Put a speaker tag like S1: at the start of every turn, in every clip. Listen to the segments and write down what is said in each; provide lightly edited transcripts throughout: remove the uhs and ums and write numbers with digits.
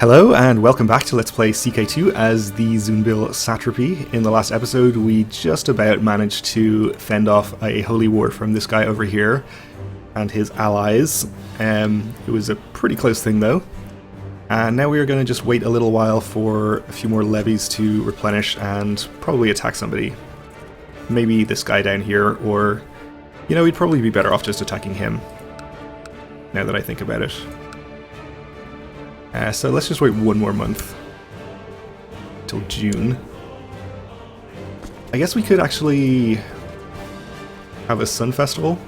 S1: Hello and welcome back to Let's Play CK2 as the Zunbil satrapy. In the last episode we just about managed to fend off a holy war from this guy over here and his allies. It was a pretty close thing though. And now we are going to just wait a little while for a few more levies to replenish and probably attack somebody. Maybe this guy down here, or, you know, we'd probably be better off just attacking him, now that I think about it. So let's just wait one more month, till June. I guess we could actually have a sun festival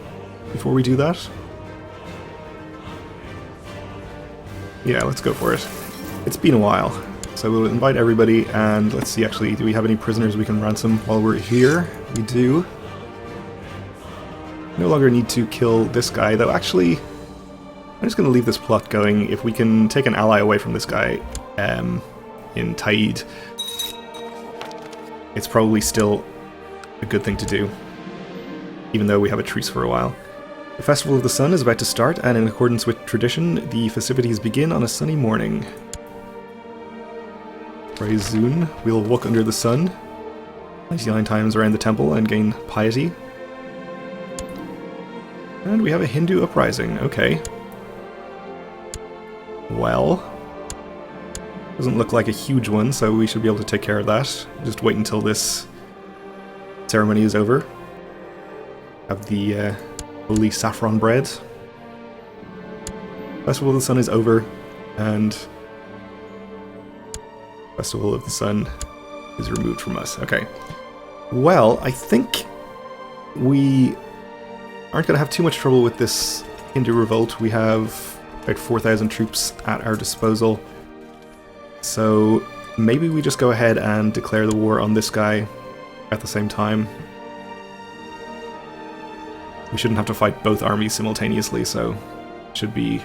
S1: before we do that. Yeah, let's go for it. It's been a while, so we'll invite everybody, and let's see actually, do we have any prisoners we can ransom while we're here? We do. No longer need to kill this guy, though actually I'm just going to leave this plot going. If we can take an ally away from this guy in Taid, it's probably still a good thing to do, even though we have a truce for a while. The Festival of the Sun is about to start, and in accordance with tradition, the festivities begin on a sunny morning. Praise Zun, we'll walk under the sun 99 times around the temple and gain piety. And we have a Hindu uprising, okay. Well, doesn't look like a huge one, so we should be able to take care of that. Just wait until this ceremony is over. Have the holy saffron bread. Festival of the Sun is over, and Festival of the Sun is removed from us. Okay. Well, I think we aren't going to have too much trouble with this Hindu revolt. We have about 4,000 troops at our disposal. So maybe we just go ahead and declare the war on this guy at the same time. We shouldn't have to fight both armies simultaneously, so it should be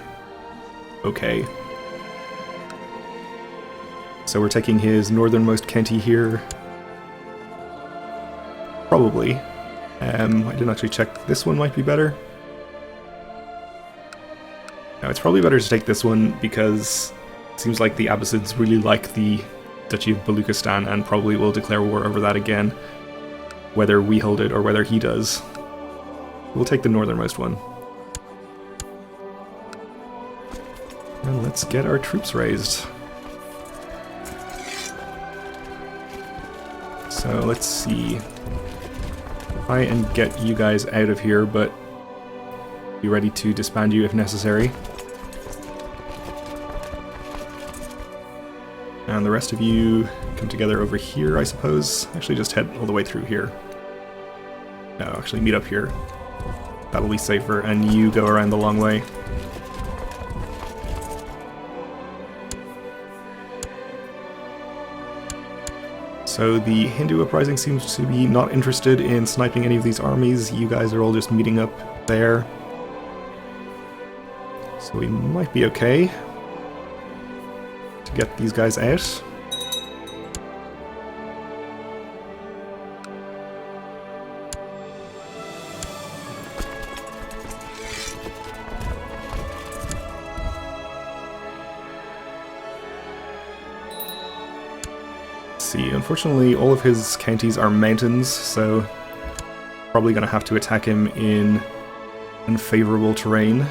S1: okay. So we're taking his northernmost county here. Probably. I didn't actually check. This one might be better. No, it's probably better to take this one because it seems like the Abbasids really like the Duchy of Baluchistan and probably will declare war over that again, whether we hold it or whether he does. We'll take the northernmost one. And let's get our troops raised. So let's see. Try and get you guys out of here, but be ready to disband you if necessary. And the rest of you come together over here, I suppose. Actually, just head all the way through here. No, actually meet up here. That'll be safer, and you go around the long way. So the Hindu uprising seems to be not interested in sniping any of these armies. You guys are all just meeting up there. So we might be okay to get these guys out. Let's see, unfortunately all of his counties are mountains, so probably going to have to attack him in unfavorable terrain.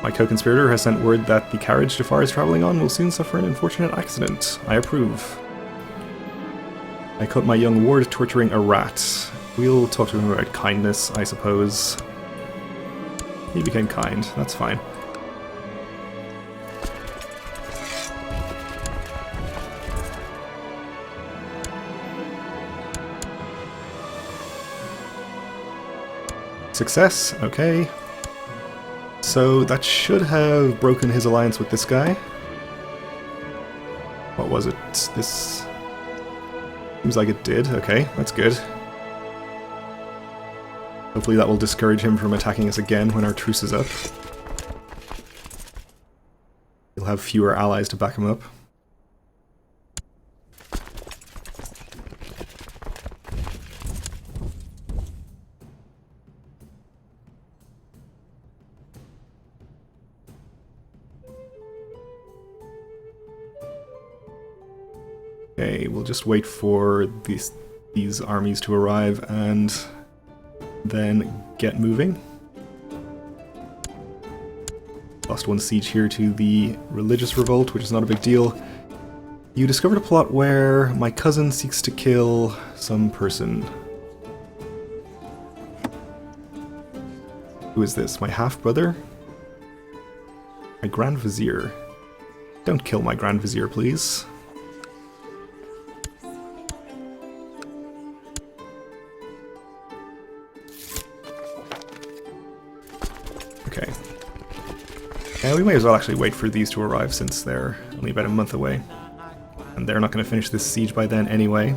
S1: My co-conspirator has sent word that the carriage Jafar is travelling on will soon suffer an unfortunate accident. I approve. I caught my young ward torturing a rat. We'll talk to him about kindness, I suppose. He became kind. That's fine. Success. Okay. So that should have broken his alliance with this guy. What was it? This seems like it did. Okay, that's good. Hopefully that will discourage him from attacking us again when our truce is up. He'll have fewer allies to back him up. Okay, we'll just wait for these armies to arrive and then get moving. Lost one siege here to the religious revolt, which is not a big deal. You discovered a plot where my cousin seeks to kill some person. Who is this? My half-brother? My Grand Vizier. Don't kill my Grand Vizier, please. Okay. Yeah, we may as well actually wait for these to arrive since they're only about a month away. And they're not going to finish this siege by then anyway.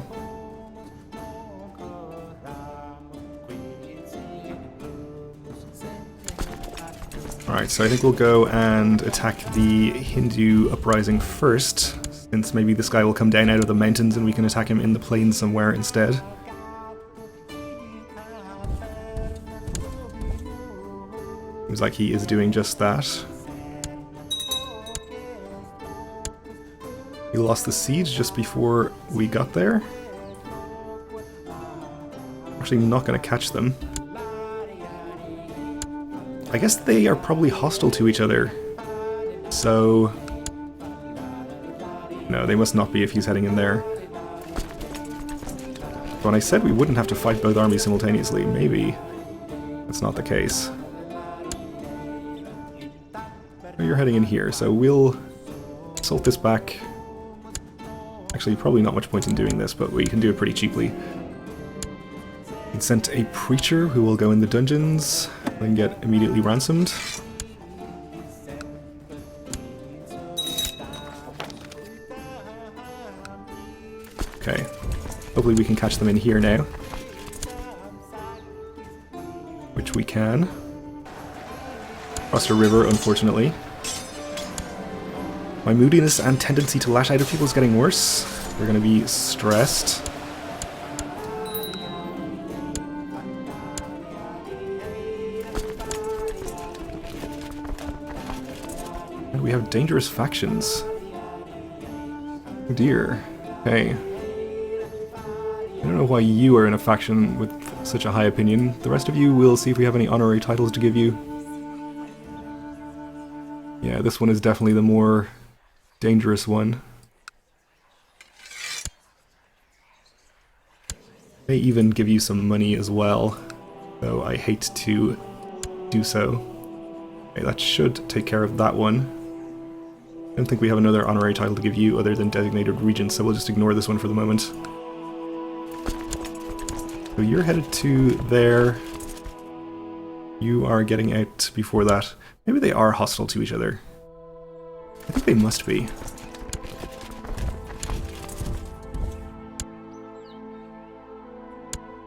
S1: Alright, so I think we'll go and attack the Hindu uprising first, since maybe this guy will come down out of the mountains and we can attack him in the plains somewhere instead. Seems like he is doing just that. He lost the siege just before we got there. Actually not going to catch them. I guess they are probably hostile to each other. So... no, they must not be if he's heading in there. When I said we wouldn't have to fight both armies simultaneously, maybe that's not the case. Oh, you're heading in here, so we'll assault this back. Actually, probably not much point in doing this, but we can do it pretty cheaply. We sent a preacher who will go in the dungeons and get immediately ransomed. Okay, hopefully we can catch them in here now. Which we can. Crossed a river, unfortunately. My moodiness and tendency to lash out at people is getting worse. We're going to be stressed. And we have dangerous factions. Oh dear. Hey. I don't know why you are in a faction with such a high opinion. The rest of you, we'll see if we have any honorary titles to give you. Yeah, this one is definitely the more dangerous one. May even give you some money as well, though I hate to do so. Okay, that should take care of that one. I don't think we have another honorary title to give you other than designated regent, so we'll just ignore this one for the moment. So you're headed to there. You are getting out before that. Maybe they are hostile to each other. I think they must be.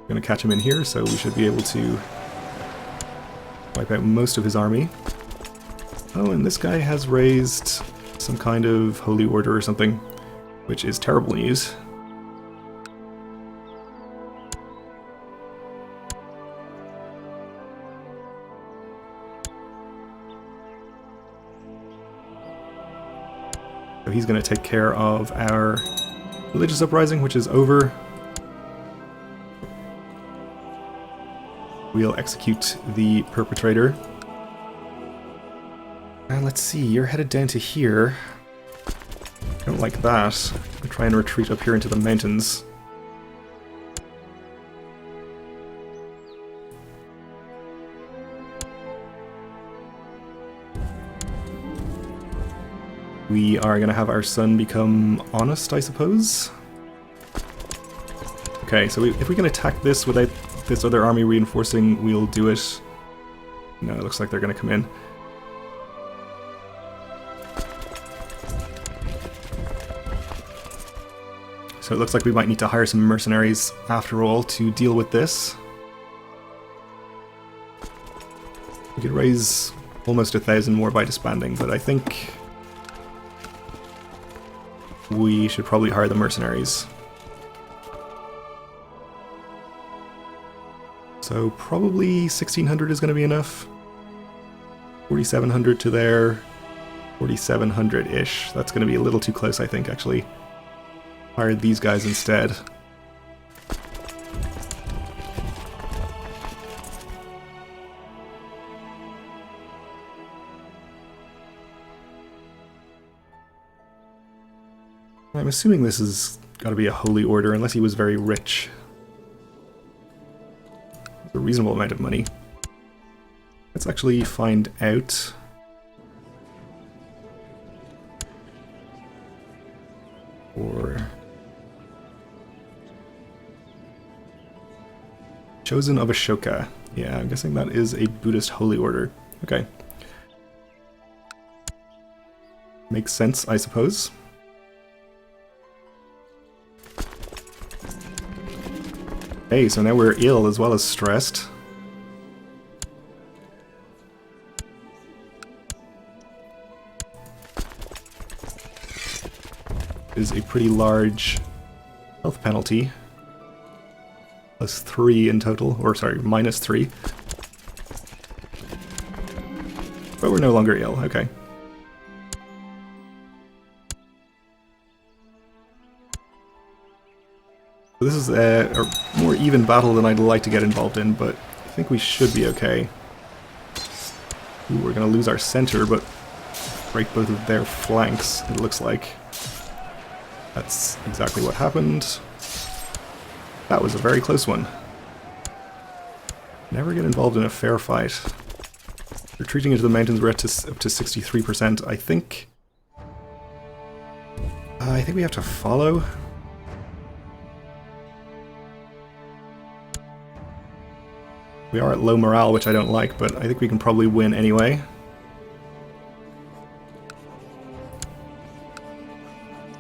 S1: We're gonna catch him in here, so we should be able to wipe out most of his army. Oh, and this guy has raised some kind of holy order or something, which is terrible news. So he's going to take care of our religious uprising, which is over. We'll execute the perpetrator. And let's see, you're headed down to here. I don't like that. I'm trying to retreat up here into the mountains. We are going to have our son become honest, I suppose. Okay, so if we can attack this without this other army reinforcing, we'll do it. No, it looks like they're going to come in. So it looks like we might need to hire some mercenaries after all to deal with this. We could raise almost 1,000 more by disbanding, but I think we should probably hire the mercenaries. So probably 1,600 is going to be enough. 4,700 to there. 4,700-ish. That's going to be a little too close, I think, actually. Hired these guys instead. I'm assuming this has got to be a holy order, unless he was very rich. A reasonable amount of money. Let's actually find out. Or Chosen of Ashoka. Yeah, I'm guessing that is a Buddhist holy order. Okay. Makes sense, I suppose. Hey, so now we're ill as well as stressed. Is a pretty large health penalty. +3 in total, or sorry, -3. But we're no longer ill, okay. So this is a more even battle than I'd like to get involved in, but I think we should be okay. Ooh, we're going to lose our center, but break both of their flanks, it looks like. That's exactly what happened. That was a very close one. Never get involved in a fair fight. Retreating into the mountains, we're up to 63%. I think we have to follow. We are at low morale, which I don't like, but I think we can probably win anyway.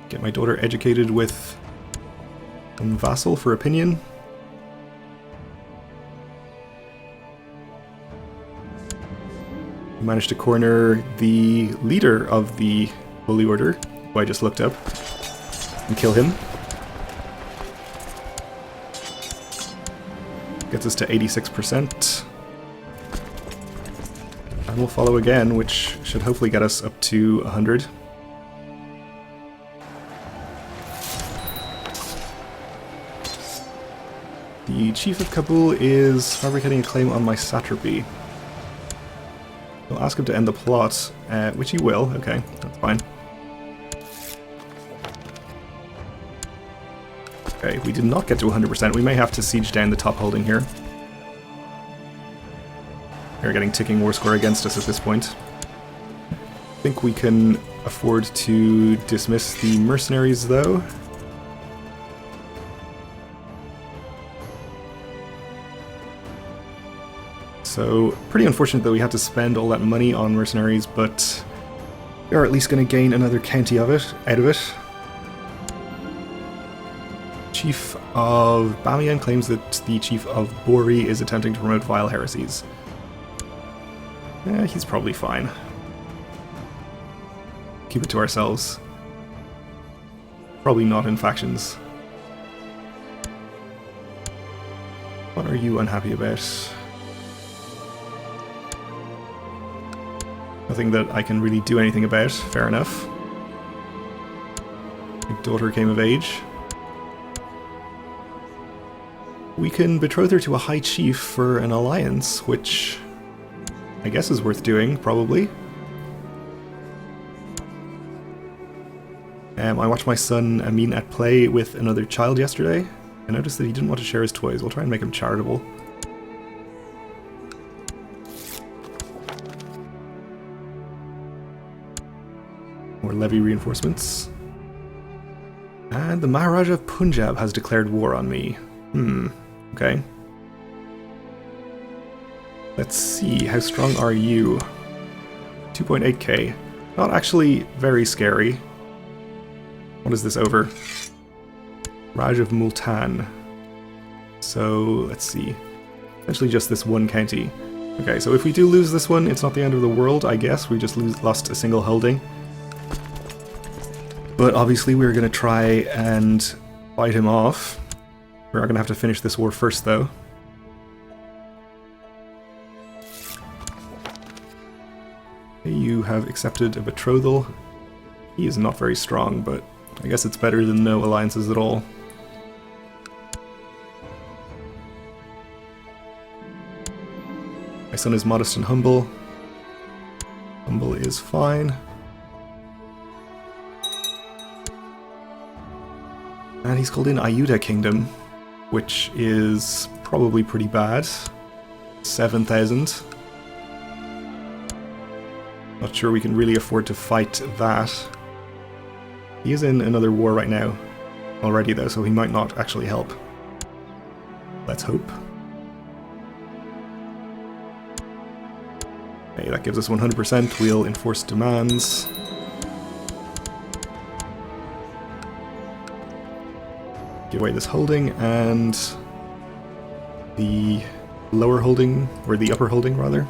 S1: Get my daughter educated with a vassal for opinion. We managed to corner the leader of the Holy Order, who I just looked up, and kill him. Gets us to 86%. And we'll follow again, which should hopefully get us up to 100. The Chief of Kabul is fabricating a claim on my satrapy. I'll ask him to end the plot, which he will. Okay, that's fine. Okay, we did not get to 100%. We may have to siege down the top holding here. They're getting ticking war score against us at this point. I think we can afford to dismiss the mercenaries, though. So, pretty unfortunate that we had to spend all that money on mercenaries, but we are at least going to gain another county out of it. Chief of Bamiyan claims that the Chief of Bori is attempting to promote vile heresies. He's probably fine. Keep it to ourselves. Probably not in factions. What are you unhappy about? Nothing that I can really do anything about, fair enough. My daughter came of age. We can betroth her to a high chief for an alliance, which I guess is worth doing, probably. I watched my son Amin at play with another child yesterday. I noticed that he didn't want to share his toys. We'll try and make him charitable. More levy reinforcements. And the Maharaja of Punjab has declared war on me. Okay. Let's see, how strong are you? 2.8k. Not actually very scary. What is this over? Raj of Multan. So, let's see. Essentially just this one county. Okay, so if we do lose this one, it's not the end of the world, I guess. We just lost a single holding. But obviously we're going to try and fight him off. We're going to have to finish this war first, though. You have accepted a betrothal. He is not very strong, but I guess it's better than no alliances at all. My son is modest and humble. Humble is fine. And he's called in Ayuda Kingdom, which is probably pretty bad. 7,000. Not sure we can really afford to fight that. He is in another war right now already though, so he might not actually help. Let's hope. Okay, that gives us 100%. We'll enforce demands. Give away this holding and the lower holding, or the upper holding rather.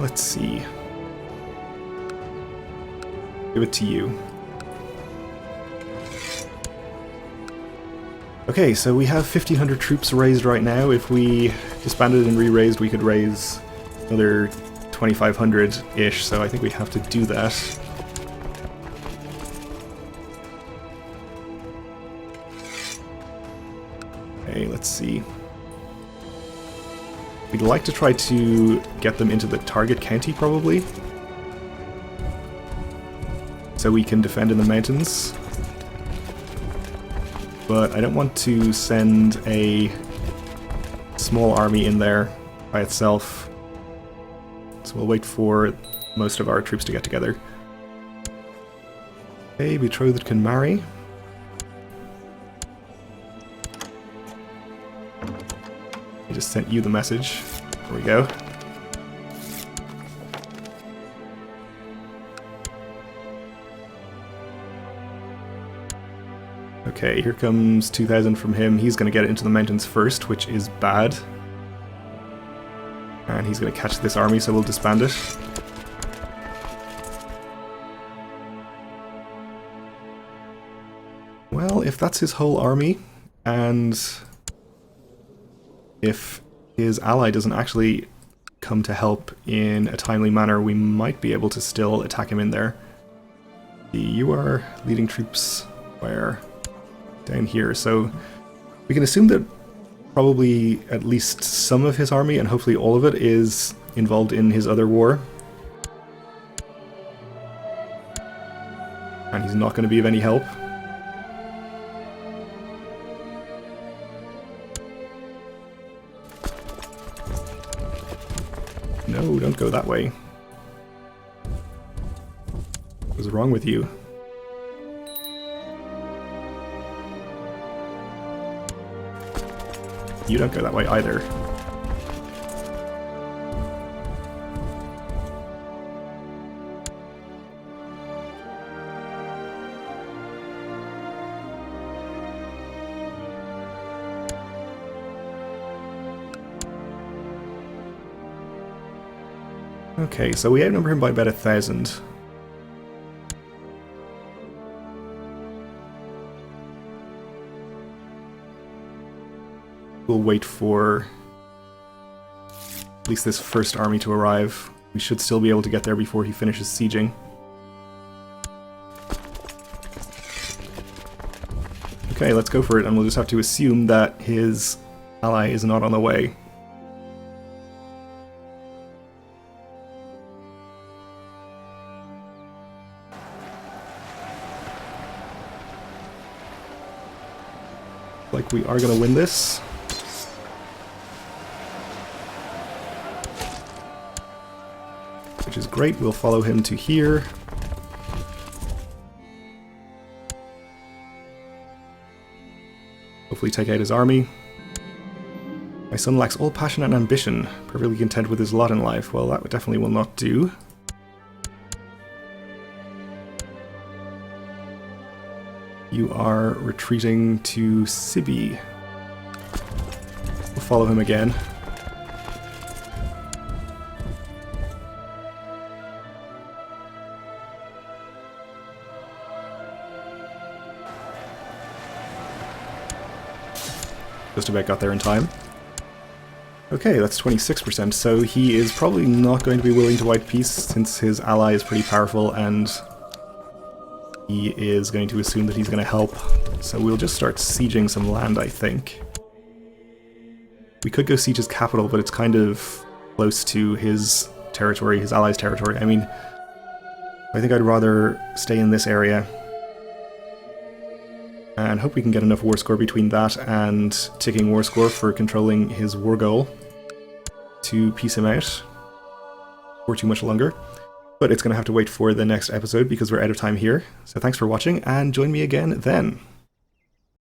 S1: Let's see. Give it to you. Okay, so we have 1,500 troops raised right now. If we disbanded and re-raised, we could raise another 2,500-ish, so I think we have to do that. Okay, let's see. We'd like to try to get them into the target county, probably. So we can defend in the mountains. But I don't want to send a small army in there by itself. So we'll wait for most of our troops to get together. Okay, betrothed can marry. I just sent you the message. There we go. Okay, here comes 2,000 from him. He's going to get it into the mountains first, which is bad. And he's going to catch this army, so we'll disband it. Well, if that's his whole army, and if his ally doesn't actually come to help in a timely manner, we might be able to still attack him in there. You are leading troops where? Down here, so we can assume that probably at least some of his army, and hopefully all of it, is involved in his other war. And he's not going to be of any help. No, don't go that way. What's wrong with you? You don't go that way either. Okay, so we outnumber him by about 1,000. We'll wait for at least this first army to arrive. We should still be able to get there before he finishes sieging. Okay, let's go for it, and we'll just have to assume that his ally is not on the way. Like we are going to win this. Which is great, we'll follow him to here. Hopefully take out his army. My son lacks all passion and ambition, perfectly content with his lot in life. Well, that definitely will not do. You are retreating to Sibi. We'll follow him again. Just about got there in time. Okay, that's 26%, so he is probably not going to be willing to white peace since his ally is pretty powerful and he is going to assume that he's going to help. So we'll just start sieging some land, I think. We could go siege his capital, but it's kind of close to his territory, his ally's territory. I mean, I think I'd rather stay in this area and hope we can get enough war score between that and ticking war score for controlling his war goal to peace him out for too much longer. But it's going to have to wait for the next episode because we're out of time here. So thanks for watching and join me again then.